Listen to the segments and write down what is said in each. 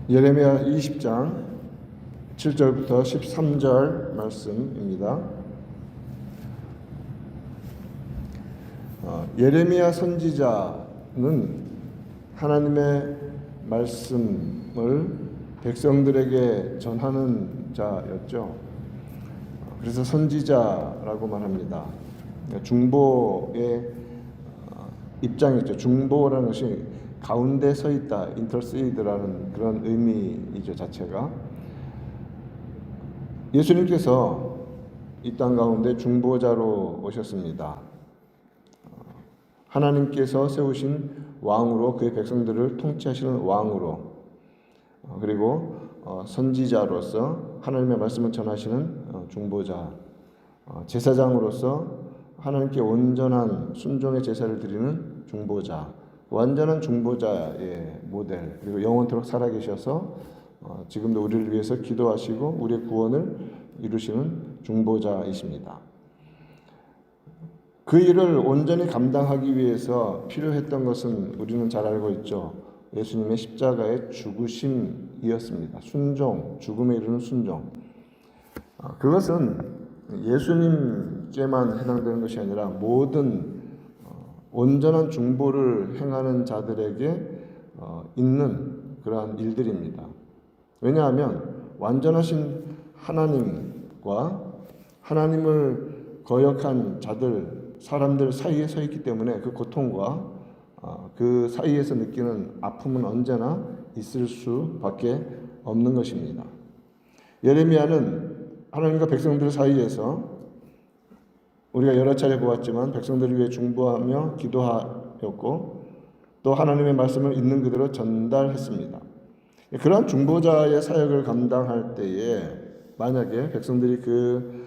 예레미야 20장 7절부터 13절 말씀입니다. 예레미야 선지자는 하나님의 말씀을 백성들에게 전하는 자였죠. 그래서 선지자라고 말합니다. 중보의 입장이죠. 중보라는 것이 가운데 서 있다, 인터시드라는 그런 의미이죠, 자체가. 예수님께서 이 땅 가운데 중보자로 오셨습니다. 하나님께서 세우신 왕으로, 그의 백성들을 통치하시는 왕으로, 그리고 선지자로서 하나님의 말씀을 전하시는 중보자, 제사장으로서 하나님께 온전한 순종의 제사를 드리는 중보자, 완전한 중보자의 모델, 그리고 영원토록 살아계셔서 지금도 우리를 위해서 기도하시고 우리의 구원을 이루시는 중보자이십니다. 그 일을 온전히 감당하기 위해서 필요했던 것은 우리는 잘 알고 있죠. 예수님의 십자가의 죽으심이었습니다. 순종, 죽음에 이르는 순종. 그것은 예수님께만 해당되는 것이 아니라 모든 온전한 중보를 행하는 자들에게 있는 그러한 일들입니다. 왜냐하면 완전하신 하나님과 하나님을 거역한 자들, 사람들 사이에 서 있기 때문에 그 고통과 그 사이에서 느끼는 아픔은 언제나 있을 수밖에 없는 것입니다. 예레미야는 하나님과 백성들 사이에서 우리가 여러 차례 보았지만 백성들을 위해 중보하며 기도하였고 또 하나님의 말씀을 있는 그대로 전달했습니다. 그러한 중보자의 사역을 감당할 때에 만약에 백성들이 그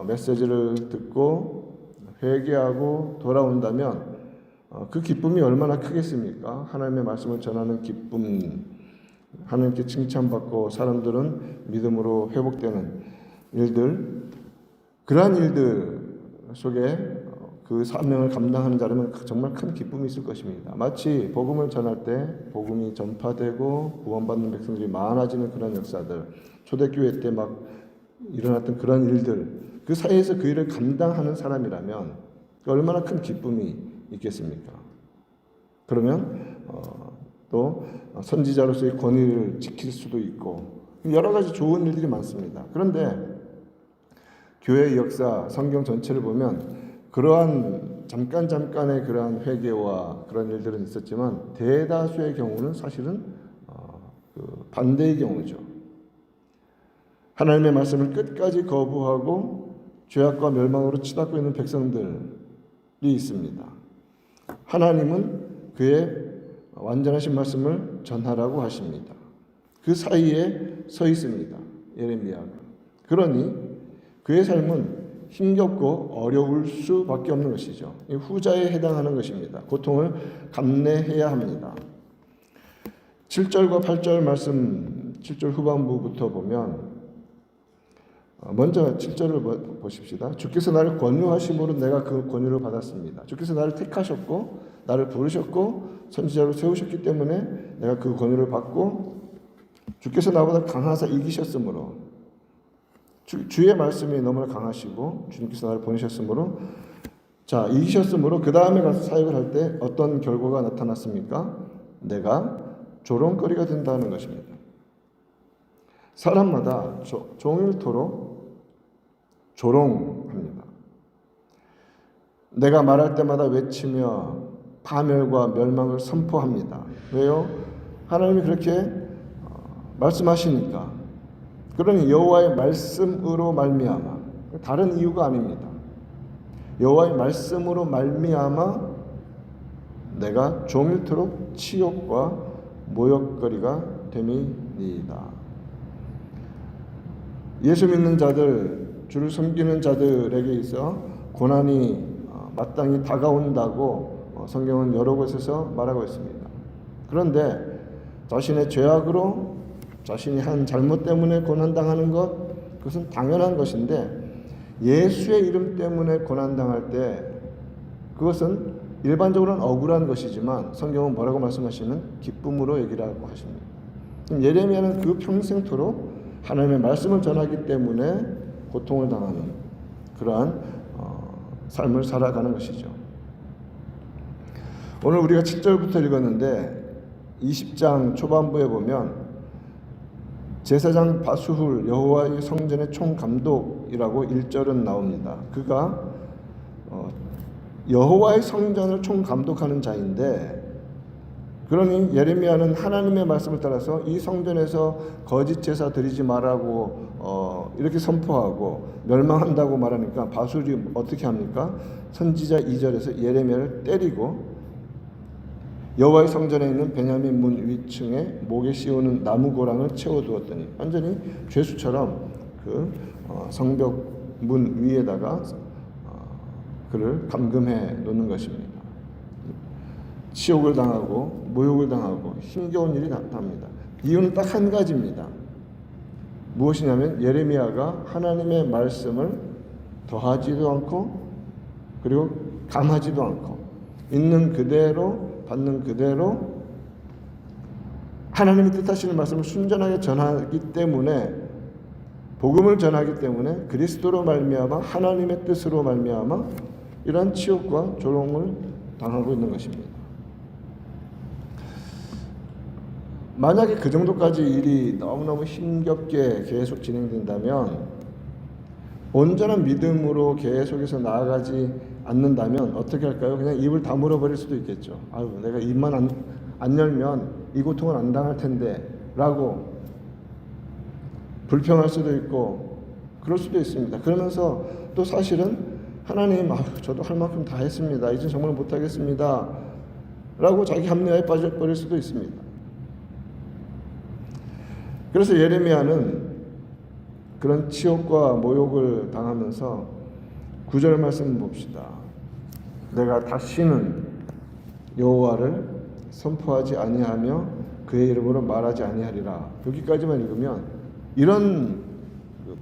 메시지를 듣고 회개하고 돌아온다면 그 기쁨이 얼마나 크겠습니까? 하나님의 말씀을 전하는 기쁨, 하나님께 칭찬받고 사람들은 믿음으로 회복되는 일들, 그러한 일들 속에 그 사명을 감당하는 자라면 정말 큰 기쁨이 있을 것입니다. 마치 복음을 전할 때 복음이 전파되고 구원받는 백성들이 많아지는 그런 역사들, 초대교회 때 막 일어났던 그런 일들, 그 사이에서 그 일을 감당하는 사람이라면 얼마나 큰 기쁨이 있겠습니까? 그러면 또 선지자로서의 권위를 지킬 수도 있고 여러 가지 좋은 일들이 많습니다. 그런데 교회의 역사, 성경 전체를 보면 그러한 잠깐의 그러한 회개와 그런 일들은 있었지만 대다수의 경우는 사실은 반대의 경우죠. 하나님의 말씀을 끝까지 거부하고 죄악과 멸망으로 치닫고 있는 백성들이 있습니다. 하나님은 그의 완전하신 말씀을 전하라고 하십니다. 그 사이에 서 있습니다. 예레미야가. 그러니 그의 삶은 힘겹고 어려울 수밖에 없는 것이죠. 후자에 해당하는 것입니다. 고통을 감내해야 합니다. 7절과 8절 말씀, 7절 후반부부터 보면 먼저 7절을 보십시다. 주께서 나를 권유하심으로 내가 그 권유를 받았습니다. 주께서 나를 택하셨고 나를 부르셨고 선지자로 세우셨기 때문에 내가 그 권유를 받고 주께서 나보다 강하사 이기셨으므로 주의 말씀이 너무나 강하시고 주님께서 나를 보내셨으므로 이기셨으므로 그 다음에 가서 사역을 할 때 어떤 결과가 나타났습니까? 내가 조롱거리가 된다는 것입니다. 사람마다 종일토록 조롱합니다. 내가 말할 때마다 외치며 파멸과 멸망을 선포합니다. 왜요? 하나님이 그렇게 말씀하시니까. 그러니 여호와의 말씀으로 말미암아, 다른 이유가 아닙니다. 여호와의 말씀으로 말미암아 내가 종일토록 치욕과 모욕거리가 됨이니이다. 예수 믿는 자들, 주를 섬기는 자들에게 있어 고난이 마땅히 다가온다고 성경은 여러 곳에서 말하고 있습니다. 그런데 자신의 죄악으로 자신이 한 잘못 때문에 고난당하는 것, 그것은 당연한 것인데 예수의 이름 때문에 고난당할 때 그것은 일반적으로는 억울한 것이지만 성경은 뭐라고 말씀하시는 기쁨으로 얘기를 하고 하십니다. 예레미야는 그 평생토록 하나님의 말씀을 전하기 때문에 고통을 당하는 그러한 삶을 살아가는 것이죠. 오늘 우리가 7절부터 읽었는데 20장 초반부에 보면 제사장 바수훌 여호와의 성전의 총감독이라고 1절은 나옵니다. 그가 여호와의 성전을 총감독하는 자인데, 그러니 예레미야는 하나님의 말씀을 따라서 이 성전에서 거짓 제사 드리지 말라고 이렇게 선포하고 멸망한다고 말하니까 바술이 어떻게 합니까? 선지자 2절에서 예레미야를 때리고 여호와의 성전에 있는 베냐민 문 위층에 목에 씌우는 나무 고랑을 채워두었더니, 완전히 죄수처럼 그 성벽 문 위에다가 그를 감금해 놓는 것입니다. 치욕을 당하고 모욕을 당하고 힘겨운 일이 답니다. 이유는 딱 한 가지입니다. 무엇이냐면 예레미야가 하나님의 말씀을 더하지도 않고 그리고 감하지도 않고 있는 그대로 받는 그대로 하나님의 뜻하시는 말씀을 순전하게 전하기 때문에, 복음을 전하기 때문에 그리스도로 말미암아 하나님의 뜻으로 말미암아 이러한 치욕과 조롱을 당하고 있는 것입니다. 만약에 그 정도까지 일이 너무너무 힘겹게 계속 진행된다면, 온전한 믿음으로 계속해서 나아가지 않는다면 어떻게 할까요? 그냥 입을 다물어 버릴 수도 있겠죠. 아유, 내가 입만 안 열면 이 고통을 안 당할 텐데 라고 불평할 수도 있고 그럴 수도 있습니다. 그러면서 또 사실은 하나님, 저도 할 만큼 다 했습니다, 이제 정말 못하겠습니다 라고 자기 합리화에 빠져버릴 수도 있습니다. 그래서 예레미야는 그런 치욕과 모욕을 당하면서 9절 말씀 봅시다. 내가 다시는 여호와를 선포하지 아니하며 그의 이름으로 말하지 아니하리라. 여기까지만 읽으면 이런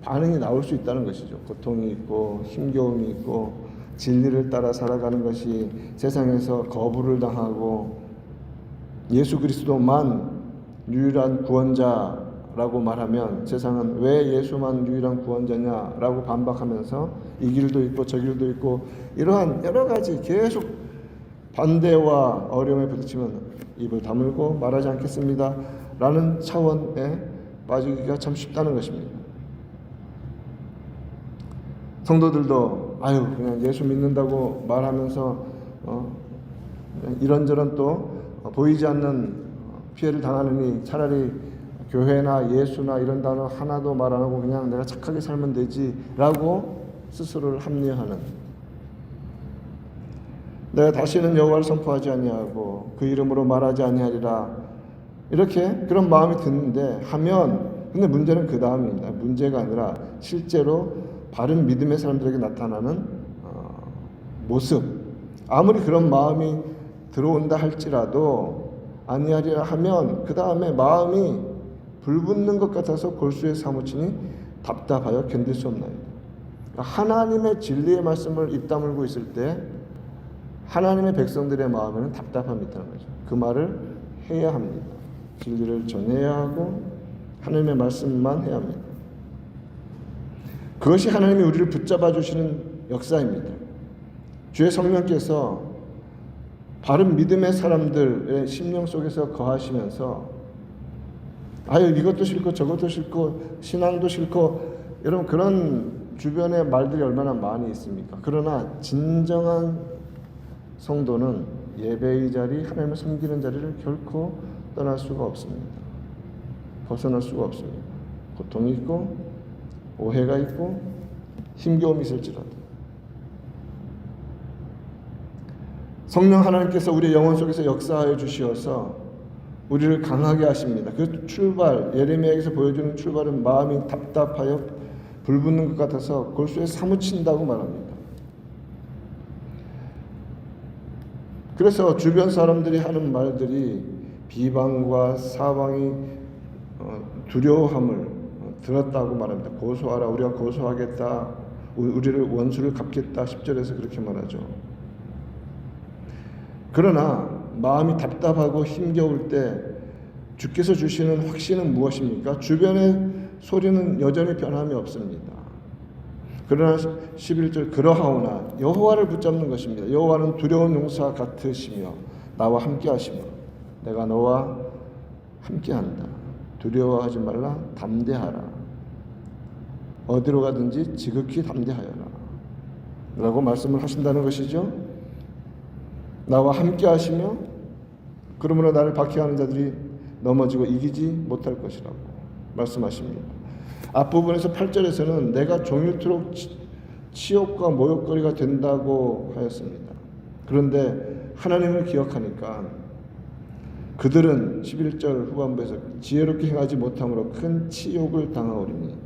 반응이 나올 수 있다는 것이죠. 고통이 있고 힘겨움이 있고 진리를 따라 살아가는 것이 세상에서 거부를 당하고 예수 그리스도만 유일한 구원자라고 말하면 세상은 왜 예수만 유일한 구원자냐라고 반박하면서 이 길도 있고 저 길도 있고 이러한 여러 가지 계속 반대와 어려움에 부딪히면 입을 다물고 말하지 않겠습니다 라는 차원에 빠지기가 참 쉽다는 것입니다. 성도들도 그냥 예수 믿는다고 말하면서 이런저런 또 보이지 않는 피해를 당하느니 차라리 교회나 예수나 이런 단어 하나도 말 안 하고 그냥 내가 착하게 살면 되지 라고 스스로를 합리화하는, 내가 다시는 여호와를 선포하지 아니하고 그 이름으로 말하지 아니하리라, 이렇게 그런 마음이 드는데 근데 문제는 그 다음입니다. 문제가 아니라 실제로 바른 믿음의 사람들에게 나타나는 모습. 아무리 그런 마음이 들어온다 할지라도 아니하리라 하면 그 다음에 마음이 불붙는 것 같아서 골수에 사무치니 답답하여 견딜 수 없나이다. 하나님의 진리의 말씀을 입 다물고 있을 때 하나님의 백성들의 마음에는 답답함이 있다는 거죠. 그 말을 해야 합니다. 진리를 전해야 하고 하나님의 말씀만 해야 합니다. 그것이 하나님이 우리를 붙잡아 주시는 역사입니다. 주의 성령께서 바른 믿음의 사람들의 심령 속에서 거하시면서 이것도 싫고 저것도 싫고 신앙도 싫고 여러분 그런 주변의 말들이 얼마나 많이 있습니까? 그러나 진정한 성도는 예배의 자리, 하나님을 섬기는 자리를 결코 떠날 수가 없습니다. 벗어날 수가 없습니다. 고통이 있고 오해가 있고 힘겨움이 있을지라도 성령 하나님께서 우리의 영혼 속에서 역사하여 주시어서 우리를 강하게 하십니다. 그 출발, 예레미야에서 보여주는 출발은 마음이 답답하여 불붙는 것 같아서 골수에 사무친다고 말합니다. 그래서 주변 사람들이 하는 말들이 비방과 사방이 두려움을 들었다고 말합니다. 고소하라, 우리가 고소하겠다, 우리를 원수를 갚겠다 10절에서 그렇게 말하죠. 그러나 마음이 답답하고 힘겨울 때 주께서 주시는 확신은 무엇입니까? 주변의 소리는 여전히 변함이 없습니다. 그러나 11절 그러하오나 여호와를 붙잡는 것입니다. 여호와는 두려운 용사 같으시며 나와 함께 하시며 내가 너와 함께한다. 두려워하지 말라. 담대하라. 어디로 가든지 지극히 담대하여라 라고 말씀을 하신다는 것이죠. 나와 함께 하시며 그러므로 나를 박해하는 자들이 넘어지고 이기지 못할 것이라고 말씀하십니다. 앞부분에서 8절에서는 내가 종일토록 치욕과 모욕거리가 된다고 하였습니다. 그런데 하나님을 기억하니까 그들은 11절 후반부에서 지혜롭게 행하지 못함으로 큰 치욕을 당하오리니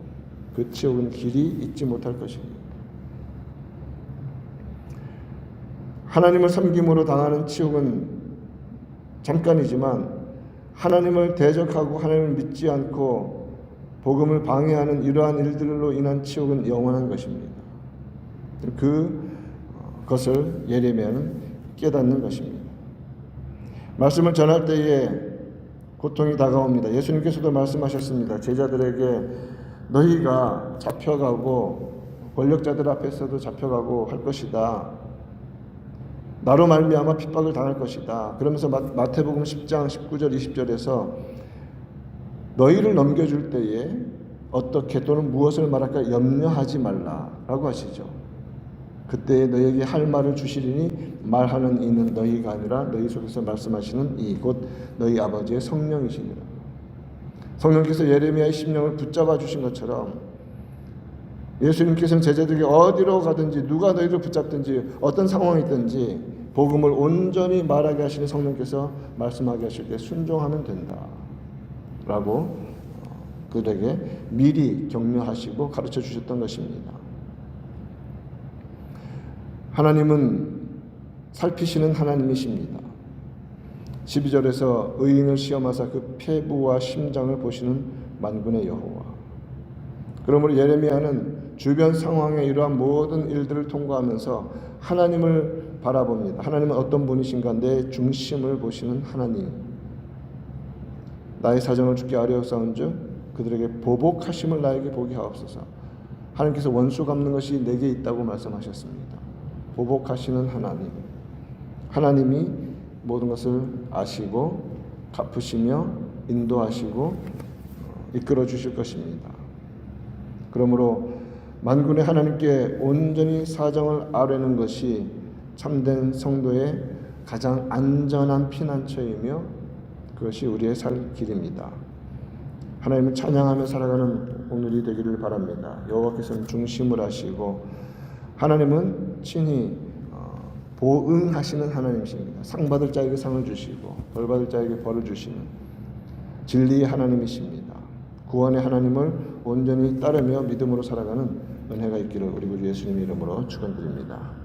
그 치욕은 길이 잊지 못할 것입니다. 하나님을 섬김으로 당하는 치욕은 잠깐이지만 하나님을 대적하고 하나님을 믿지 않고 복음을 방해하는 이러한 일들로 인한 치욕은 영원한 것입니다. 그것을 예레미야는 깨닫는 것입니다. 말씀을 전할 때에 고통이 다가옵니다. 예수님께서도 말씀하셨습니다. 제자들에게 너희가 잡혀가고 권력자들 앞에서도 잡혀가고 할 것이다. 나로 말미암아 핍박을 당할 것이다. 그러면서 마태복음 10장 19절 20절에서 너희를 넘겨줄 때에 어떻게 또는 무엇을 말할까 염려하지 말라라고 하시죠. 그때 너희에게 할 말을 주시리니 말하는 이는 너희가 아니라 너희 속에서 말씀하시는 이 곧 너희 아버지의 성령이시니라. 성령께서 예레미야의 심령을 붙잡아 주신 것처럼 예수님께서는 제자들에게 어디로 가든지 누가 너희를 붙잡든지 어떤 상황이 있든지 복음을 온전히 말하게 하시는 성령께서 말씀하게 하실 때 순종하면 된다 라고 그들에게 미리 격려하시고 가르쳐 주셨던 것입니다. 하나님은 살피시는 하나님이십니다. 12절에서 의인을 시험하사 그 폐부와 심장을 보시는 만군의 여호와. 그러므로 예레미야는 주변 상황의 이러한 모든 일들을 통과하면서 하나님을 바라봅니다. 하나님은 어떤 분이신가? 내 중심을 보시는 하나님. 나의 사정을 주께 아뢰옵사온즉 그들에게 보복하심을 나에게 보게 하옵소서. 하나님께서 원수 갚는 것이 내게 있다고 말씀하셨습니다. 보복하시는 하나님. 하나님이 모든 것을 아시고 갚으시며 인도하시고 이끌어 주실 것입니다. 그러므로 만군의 하나님께 온전히 사정을 아뢰는 것이 참된 성도의 가장 안전한 피난처이며 그것이 우리의 살 길입니다. 하나님을 찬양하며 살아가는 오늘이 되기를 바랍니다. 여호와께서는 중심을 하시고 하나님은 친히 보응하시는 하나님이십니다. 상 받을 자에게 상을 주시고 벌 받을 자에게 벌을 주시는 진리의 하나님이십니다. 구원의 하나님을 온전히 따르며 믿음으로 살아가는 은혜가 있기를 우리 구 예수님의 이름으로 축원드립니다.